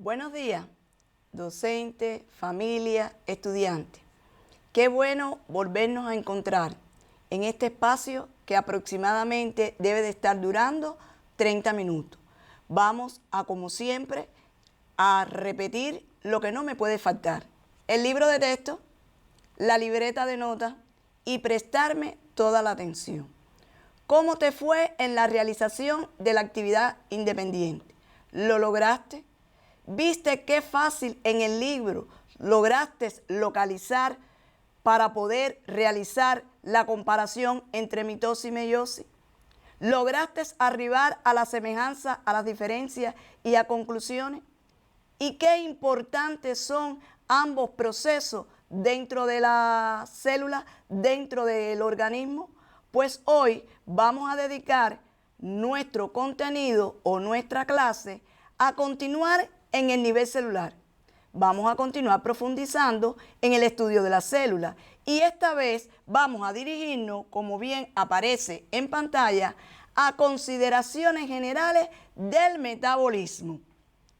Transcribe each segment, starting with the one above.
Buenos días, docente, familia, estudiante. Qué bueno volvernos a encontrar en este espacio que aproximadamente debe de estar durando 30 minutos. Vamos a, como siempre, a repetir lo que no me puede faltar. El libro de texto, la libreta de notas y prestarme toda la atención. ¿Cómo te fue en la realización de la actividad independiente? ¿Lo lograste? ¿Viste qué fácil en el libro lograste localizar para poder realizar la comparación entre mitosis y meiosis? ¿Lograste arribar a la semejanza, a las diferencias y a conclusiones? ¿Y qué importantes son ambos procesos dentro de la célula, dentro del organismo? Pues hoy vamos a dedicar nuestro contenido o nuestra clase a continuar en el nivel celular. Vamos a continuar profundizando en el estudio de la célula y esta vez vamos a dirigirnos, como bien aparece en pantalla, a consideraciones generales del metabolismo.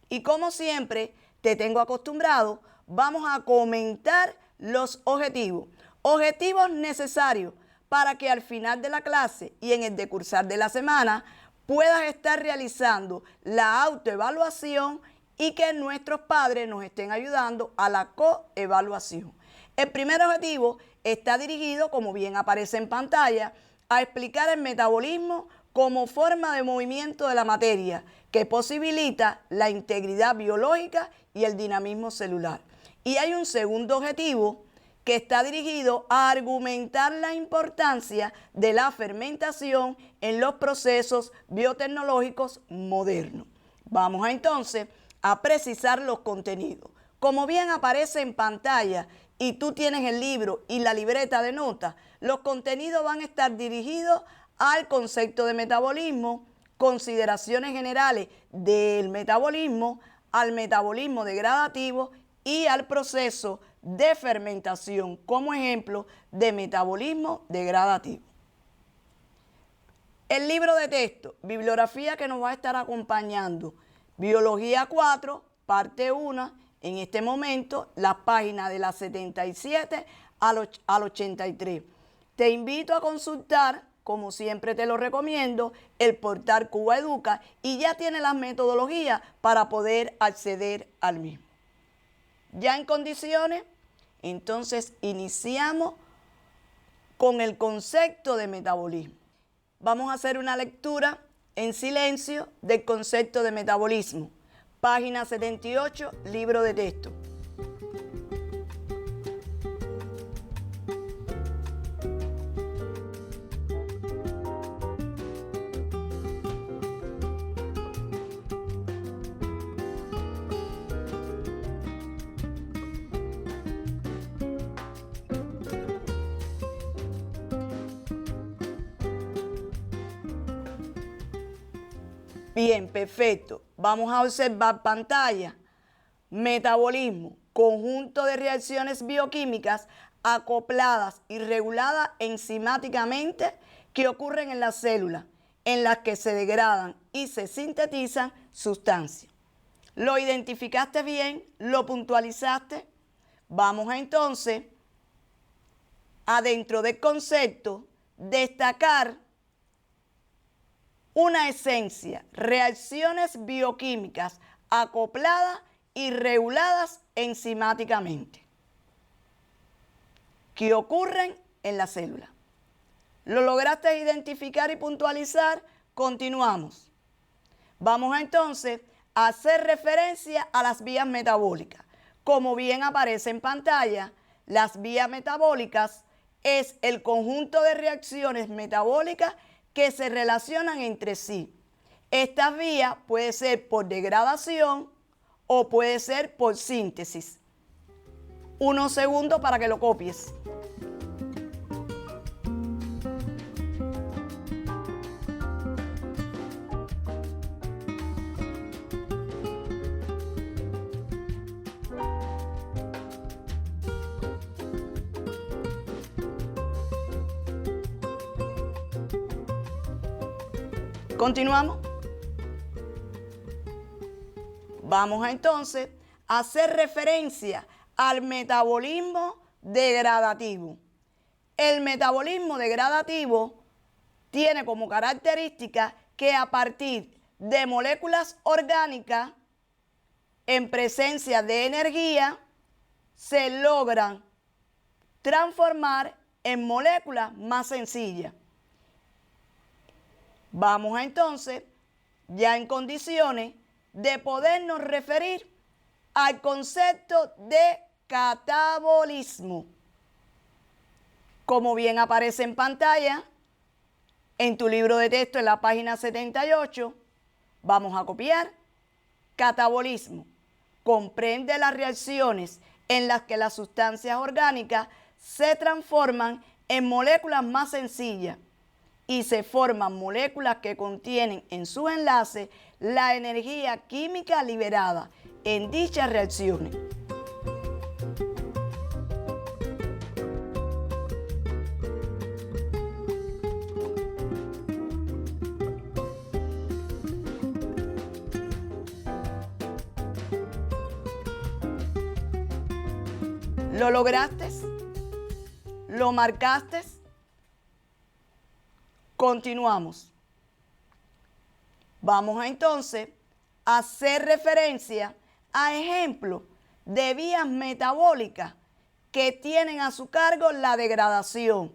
Y como siempre te tengo acostumbrado, vamos a comentar los objetivos. Objetivos necesarios para que al final de la clase y en el decursar de la semana puedas estar realizando la autoevaluación y que nuestros padres nos estén ayudando a la coevaluación. El primer objetivo está dirigido, como bien aparece en pantalla, a explicar el metabolismo como forma de movimiento de la materia que posibilita la integridad biológica y el dinamismo celular. Y hay un segundo objetivo que está dirigido a argumentar la importancia de la fermentación en los procesos biotecnológicos modernos. Vamos entonces a precisar los contenidos. Como bien aparece en pantalla y tú tienes el libro y la libreta de notas, los contenidos van a estar dirigidos al concepto de metabolismo, consideraciones generales del metabolismo, al metabolismo degradativo y al proceso de fermentación como ejemplo de metabolismo degradativo. El libro de texto, bibliografía que nos va a estar acompañando, Biología 4, parte 1, en este momento, las páginas de la 77 al 83. Te invito a consultar, como siempre te lo recomiendo, el portal Cuba Educa y ya tiene las metodologías para poder acceder al mismo. Ya en condiciones, entonces iniciamos con el concepto de metabolismo. Vamos a hacer una lectura en silencio del concepto de metabolismo. Página 78, libro de texto. Bien, perfecto. Vamos a observar pantalla. Metabolismo, conjunto de reacciones bioquímicas acopladas y reguladas enzimáticamente que ocurren en las células, en las que se degradan y se sintetizan sustancias. ¿Lo identificaste bien? ¿Lo puntualizaste? Vamos entonces, adentro del concepto, destacar una esencia, reacciones bioquímicas acopladas y reguladas enzimáticamente que ocurren en la célula. ¿Lo lograste identificar y puntualizar? Continuamos. Vamos entonces a hacer referencia a las vías metabólicas. Como bien aparece en pantalla, las vías metabólicas es el conjunto de reacciones metabólicas que se relacionan entre sí. Estas vías puede ser por degradación o puede ser por síntesis. Unos segundos para que lo copies. Continuamos. Vamos a entonces a hacer referencia al metabolismo degradativo. El metabolismo degradativo tiene como característica que a partir de moléculas orgánicas en presencia de energía se logran transformar en moléculas más sencillas. Vamos entonces ya en condiciones de podernos referir al concepto de catabolismo. Como bien aparece en pantalla, en tu libro de texto en la página 78, vamos a copiar. Catabolismo comprende las reacciones en las que las sustancias orgánicas se transforman en moléculas más sencillas y se forman moléculas que contienen en sus enlaces la energía química liberada en dichas reacciones. ¿Lo lograste? ¿Lo marcaste? Continuamos. Vamos entonces a hacer referencia a ejemplos de vías metabólicas que tienen a su cargo la degradación,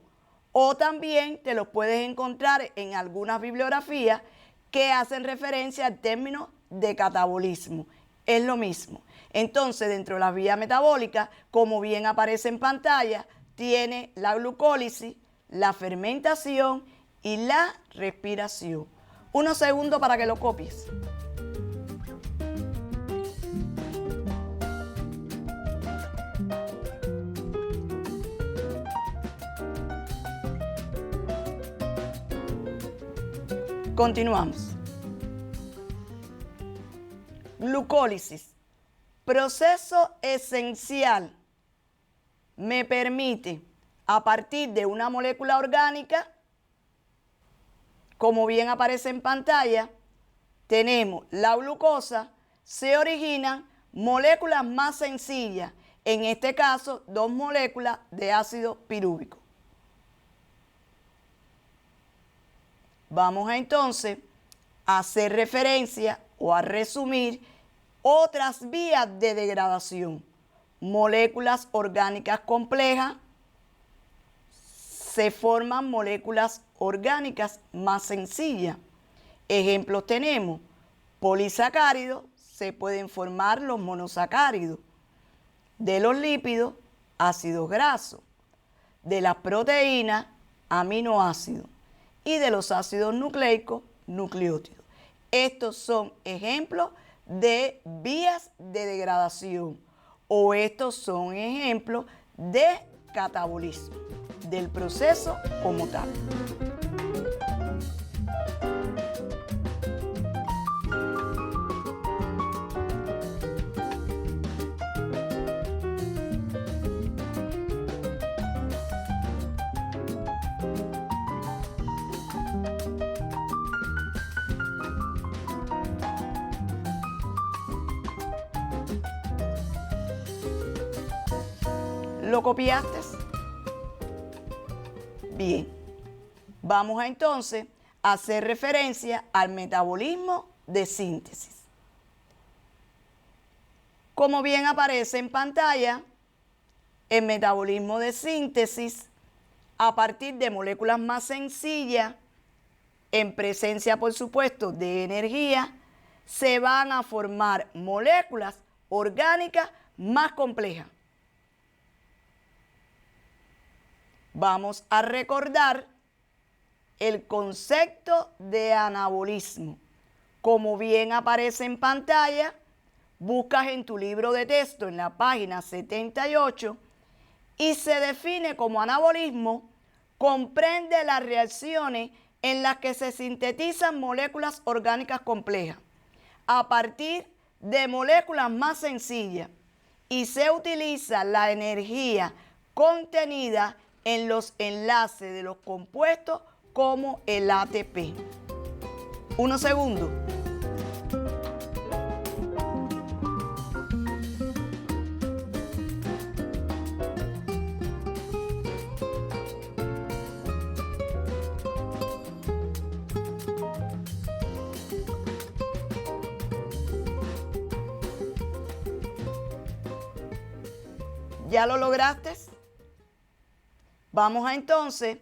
o también te los puedes encontrar en algunas bibliografías que hacen referencia al término de catabolismo. Es lo mismo. Entonces, dentro de las vías metabólicas, como bien aparece en pantalla, tiene la glucólisis, la fermentación y la respiración. Unos segundos para que lo copies. Continuamos. Glucólisis, proceso esencial, me permite, a partir de una molécula orgánica, como bien aparece en pantalla, tenemos la glucosa, se originan moléculas más sencillas, en este caso 2 moléculas de ácido pirúvico. Vamos entonces a hacer referencia o a resumir otras vías de degradación. Moléculas orgánicas complejas, se forman moléculas orgánicas más sencillas. Ejemplos tenemos, polisacáridos, se pueden formar los monosacáridos. De los lípidos, ácidos grasos. De las proteínas, aminoácidos. Y de los ácidos nucleicos, nucleótidos. Estos son ejemplos de vías de degradación, o estos son ejemplos de catabolismo, del proceso como tal. ¿Lo copiaste? Bien. Vamos entonces a hacer referencia al metabolismo de síntesis. Como bien aparece en pantalla, el metabolismo de síntesis, a partir de moléculas más sencillas, en presencia, por supuesto, de energía, se van a formar moléculas orgánicas más complejas. Vamos a recordar el concepto de anabolismo. Como bien aparece en pantalla, buscas en tu libro de texto en la página 78 y se define como anabolismo, comprende las reacciones en las que se sintetizan moléculas orgánicas complejas a partir de moléculas más sencillas y se utiliza la energía contenida en los enlaces de los compuestos como el ATP. Unos segundos. ¿Ya lo lograste? Vamos entonces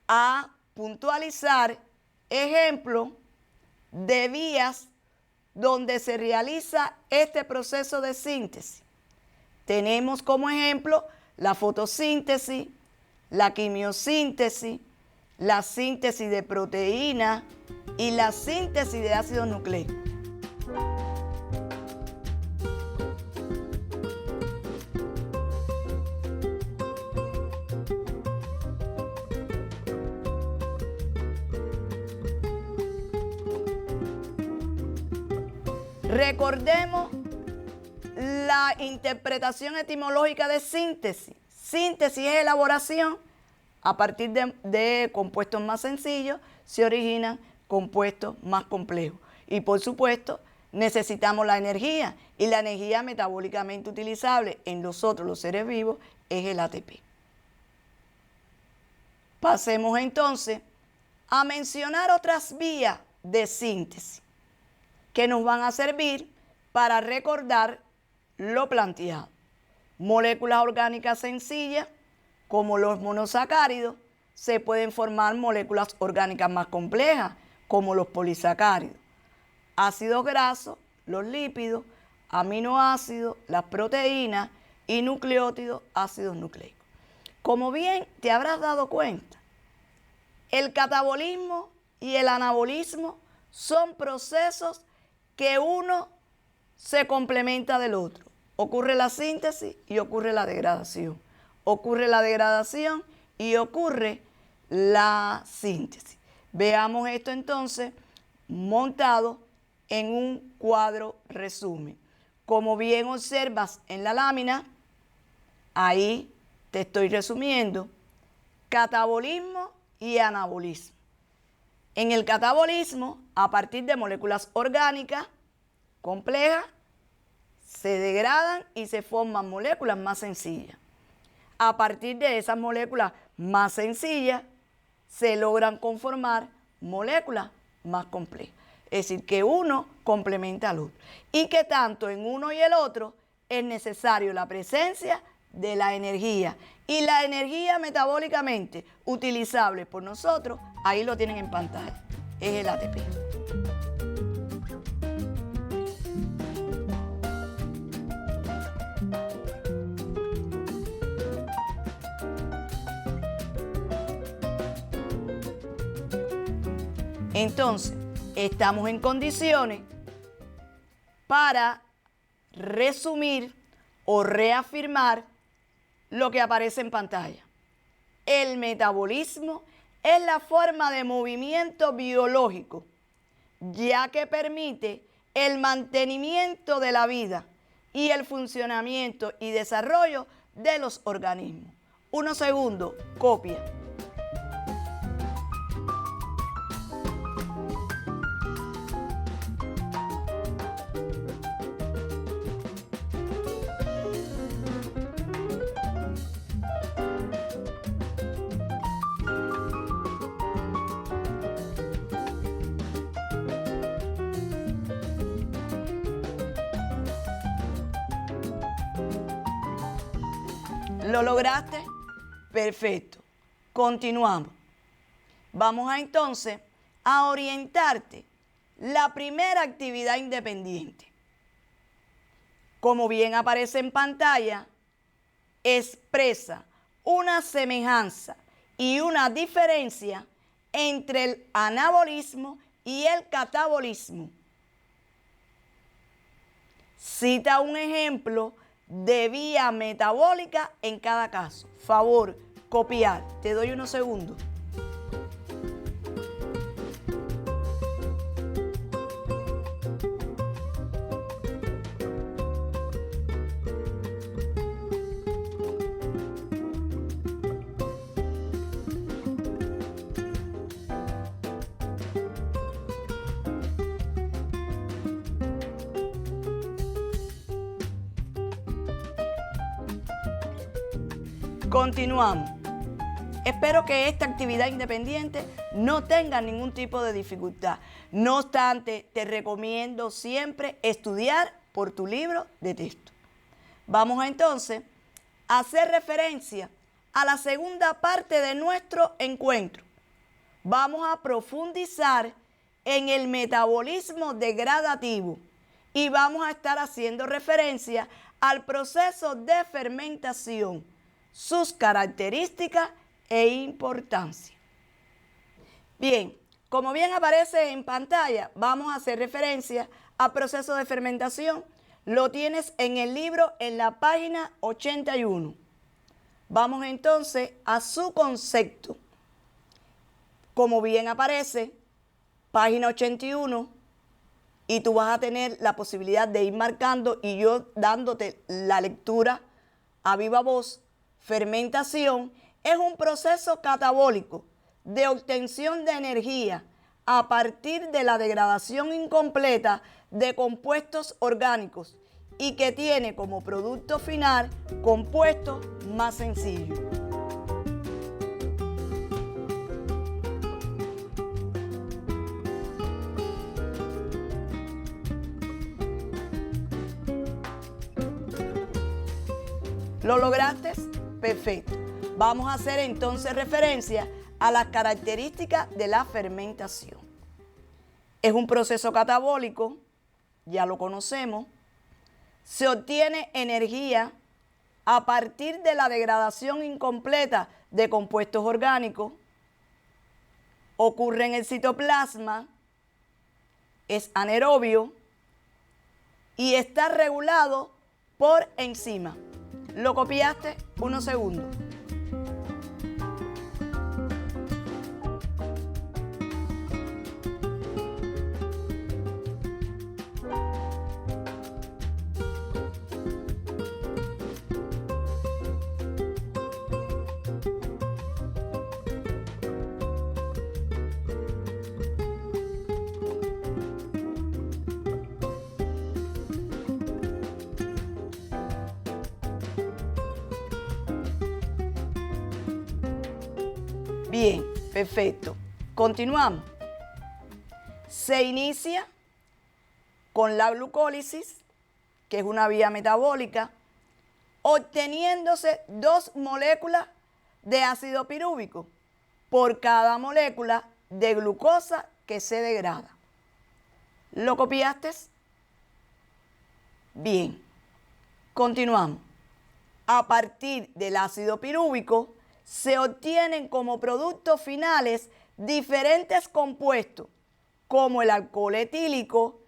a puntualizar ejemplos de vías donde se realiza este proceso de síntesis. Tenemos como ejemplo la fotosíntesis, la quimiosíntesis, la síntesis de proteínas y la síntesis de ácidos nucleicos. Recordemos la interpretación etimológica de síntesis. Síntesis es elaboración. A partir de compuestos más sencillos se originan compuestos más complejos. Y por supuesto, necesitamos la energía. Y la energía metabólicamente utilizable en nosotros, los seres vivos, es el ATP. Pasemos entonces a mencionar otras vías de síntesis que nos van a servir para recordar lo planteado. Moléculas orgánicas sencillas, como los monosacáridos, se pueden formar moléculas orgánicas más complejas, como los polisacáridos. Ácidos grasos, los lípidos, aminoácidos, las proteínas y nucleótidos, ácidos nucleicos. Como bien te habrás dado cuenta, el catabolismo y el anabolismo son procesos que uno se complementa del otro. Ocurre la síntesis y ocurre la degradación. Ocurre la degradación y ocurre la síntesis. Veamos esto entonces montado en un cuadro resumen. Como bien observas en la lámina, ahí te estoy resumiendo catabolismo y anabolismo. En el catabolismo, a partir de moléculas orgánicas complejas, se degradan y se forman moléculas más sencillas. A partir de esas moléculas más sencillas, se logran conformar moléculas más complejas. Es decir, que uno complementa al otro. Y que tanto en uno y el otro es necesario la presencia de la energía. Y la energía metabólicamente utilizable por nosotros, ahí lo tienen en pantalla, es el ATP. Entonces, estamos en condiciones para resumir o reafirmar lo que aparece en pantalla. El metabolismo es la forma de movimiento biológico, ya que permite el mantenimiento de la vida y el funcionamiento y desarrollo de los organismos. 1 segundo, copia. ¿Lo lograste? Perfecto. Continuamos. Vamos entonces a orientarte. La primera actividad independiente, como bien aparece en pantalla, expresa una semejanza y una diferencia entre el anabolismo y el catabolismo. Cita un ejemplo de vía metabólica en cada caso. Favor, copiar. Te doy unos segundos. Continuamos. Espero que esta actividad independiente no tenga ningún tipo de dificultad. No obstante, te recomiendo siempre estudiar por tu libro de texto. Vamos entonces hacer referencia a la segunda parte de nuestro encuentro. Vamos a profundizar en el metabolismo degradativo y vamos a estar haciendo referencia al proceso de fermentación, sus características e importancia. Bien, como bien aparece en pantalla, vamos a hacer referencia al proceso de fermentación. Lo tienes en el libro en la página 81. Vamos entonces a su concepto. Como bien aparece, página 81, y tú vas a tener la posibilidad de ir marcando y yo dándote la lectura a viva voz. Fermentación es un proceso catabólico de obtención de energía a partir de la degradación incompleta de compuestos orgánicos y que tiene como producto final compuestos más sencillos. ¿Lo lograste? Perfecto. Vamos a hacer entonces referencia a las características de la fermentación. Es un proceso catabólico, ya lo conocemos. Se obtiene energía a partir de la degradación incompleta de compuestos orgánicos. Ocurre en el citoplasma, es anaerobio y está regulado por enzimas. ¿Lo copiaste? Unos segundos. Bien, perfecto. Continuamos. Se inicia con la glucólisis, que es una vía metabólica, obteniéndose 2 moléculas de ácido pirúvico por cada molécula de glucosa que se degrada. ¿Lo copiaste? Bien, continuamos. A partir del ácido pirúvico se obtienen como productos finales diferentes compuestos como el alcohol etílico,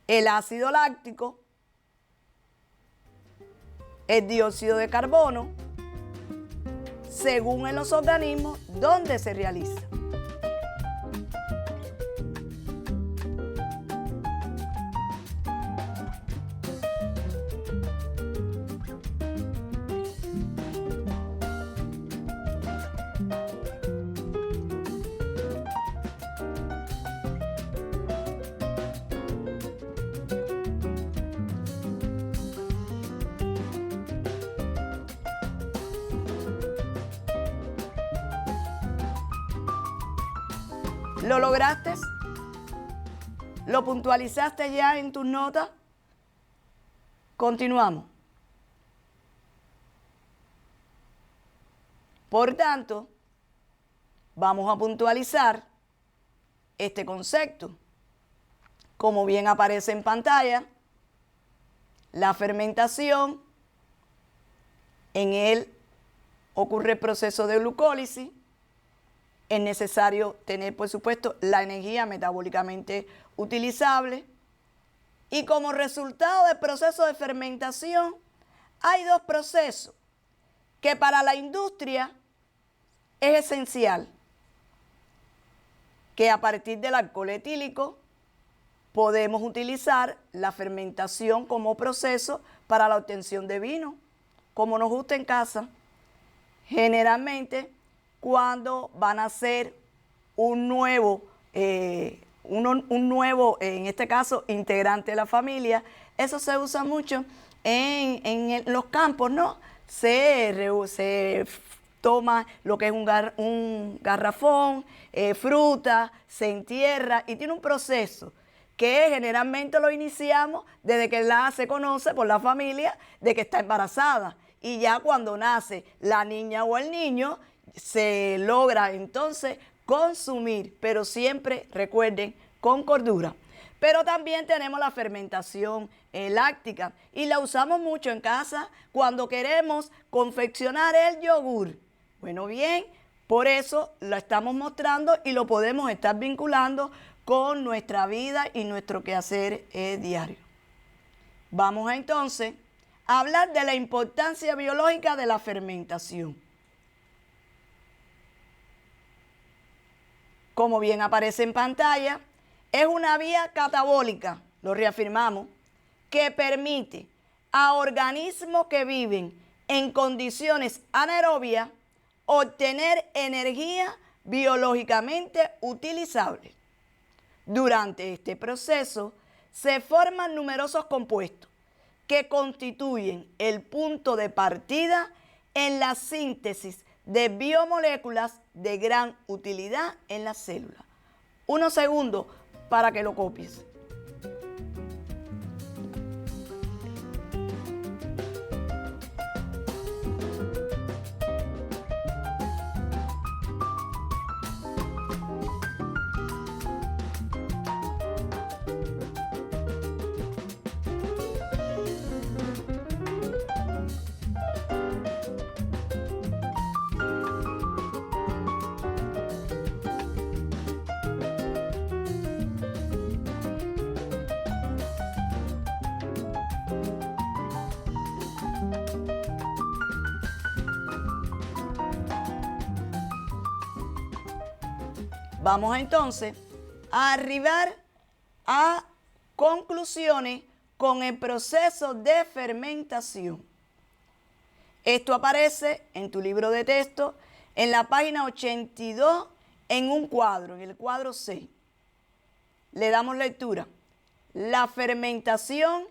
el ácido láctico, el dióxido de carbono, según en los organismos donde se realiza. ¿Lo lograste? ¿Lo puntualizaste ya en tus notas? Continuamos. Por tanto, vamos a puntualizar este concepto. Como bien aparece en pantalla, la fermentación, en él ocurre el proceso de glucólisis. Es necesario tener, por supuesto, la energía metabólicamente utilizable. Y como resultado del proceso de fermentación, hay 2 procesos que para la industria es esencial. Que a partir del alcohol etílico podemos utilizar la fermentación como proceso para la obtención de vino, como nos gusta en casa. Generalmente, cuando van a hacer un nuevo, en este caso, integrante de la familia. Eso se usa mucho en los campos, ¿no? Se toma lo que es un garrafón, fruta, se entierra y tiene un proceso que generalmente lo iniciamos desde que se conoce por la familia de que está embarazada. Y ya cuando nace la niña o el niño, se logra entonces consumir, pero siempre, recuerden, con cordura. Pero también tenemos la fermentación láctica y la usamos mucho en casa cuando queremos confeccionar el yogur. Bueno, bien, por eso lo estamos mostrando y lo podemos estar vinculando con nuestra vida y nuestro quehacer diario. Vamos entonces a hablar de la importancia biológica de la fermentación. Como bien aparece en pantalla, es una vía catabólica, lo reafirmamos, que permite a organismos que viven en condiciones anaerobias obtener energía biológicamente utilizable. Durante este proceso se forman numerosos compuestos que constituyen el punto de partida en la síntesis de biomoléculas de gran utilidad en la célula. Unos segundos para que lo copies. Vamos entonces a arribar a conclusiones con el proceso de fermentación. Esto aparece en tu libro de texto en la página 82 en un cuadro, en el cuadro 6. Le damos lectura. La fermentación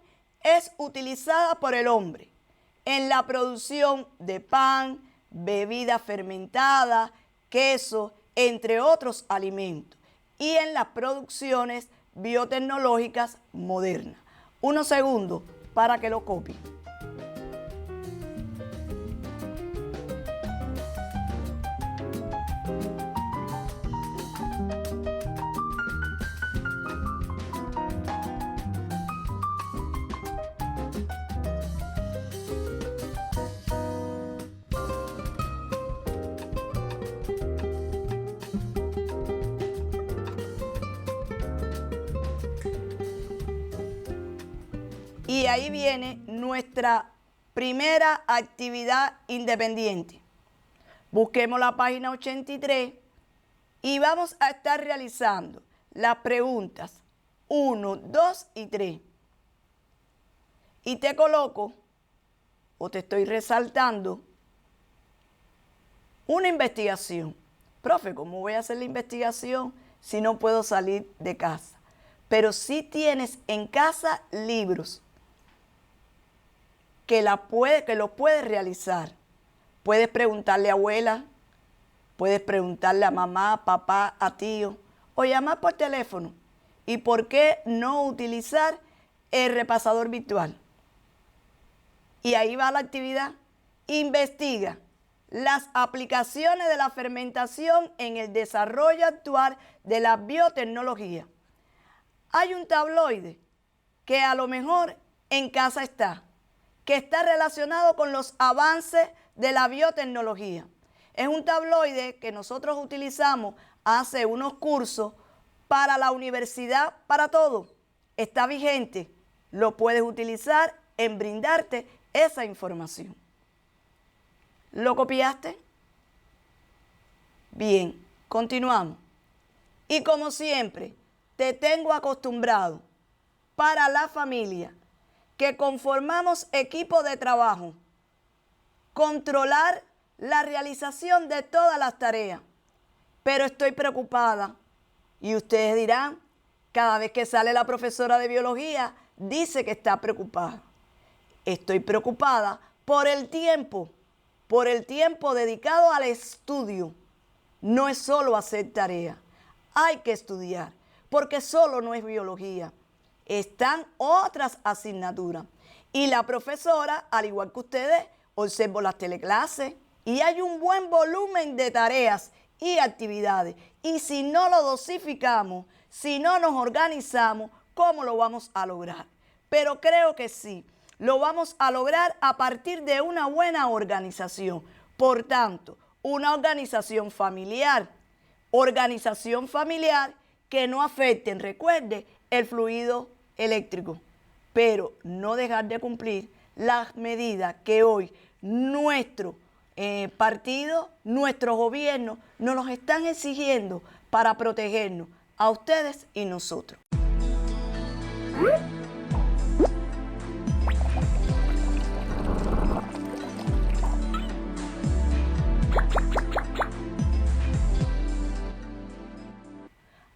es utilizada por el hombre en la producción de pan, bebida fermentada, queso, entre otros alimentos, y en las producciones biotecnológicas modernas. Unos segundos para que lo copie. Y ahí viene nuestra primera actividad independiente. Busquemos la página 83 y vamos a estar realizando las preguntas 1, 2 y 3. Y te coloco, o te estoy resaltando, una investigación. Profe, ¿cómo voy a hacer la investigación si no puedo salir de casa? Pero si tienes en casa libros que lo puedes realizar. Puedes preguntarle a abuela, puedes preguntarle a mamá, papá, a tío, o llamar por teléfono. ¿Y por qué no utilizar el repasador virtual? Y ahí va la actividad. Investiga las aplicaciones de la fermentación en el desarrollo actual de la biotecnología. Hay un tabloide que a lo mejor en casa está, que está relacionado con los avances de la biotecnología. Es un tabloide que nosotros utilizamos hace unos cursos para la universidad, para todo. Está vigente, lo puedes utilizar en brindarte esa información. ¿Lo copiaste? Bien, continuamos. Y como siempre, te tengo acostumbrado para la familia que conformamos equipo de trabajo, controlar la realización de todas las tareas. Pero estoy preocupada y ustedes dirán, cada vez que sale la profesora de biología, dice que está preocupada. Estoy preocupada por el tiempo dedicado al estudio. No es solo hacer tarea, hay que estudiar. porque solo no es biología. Están otras asignaturas. Y la profesora, al igual que ustedes, observo las teleclases y hay un buen volumen de tareas y actividades. Y si no lo dosificamos, si no nos organizamos, ¿cómo lo vamos a lograr? Pero creo que sí, lo vamos a lograr a partir de una buena organización. Por tanto, una organización familiar que no afecte, recuerde, el fluido eléctrico, pero no dejar de cumplir las medidas que hoy nuestro partido, nuestros gobiernos nos los están exigiendo para protegernos a ustedes y nosotros.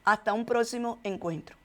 Hasta un próximo encuentro.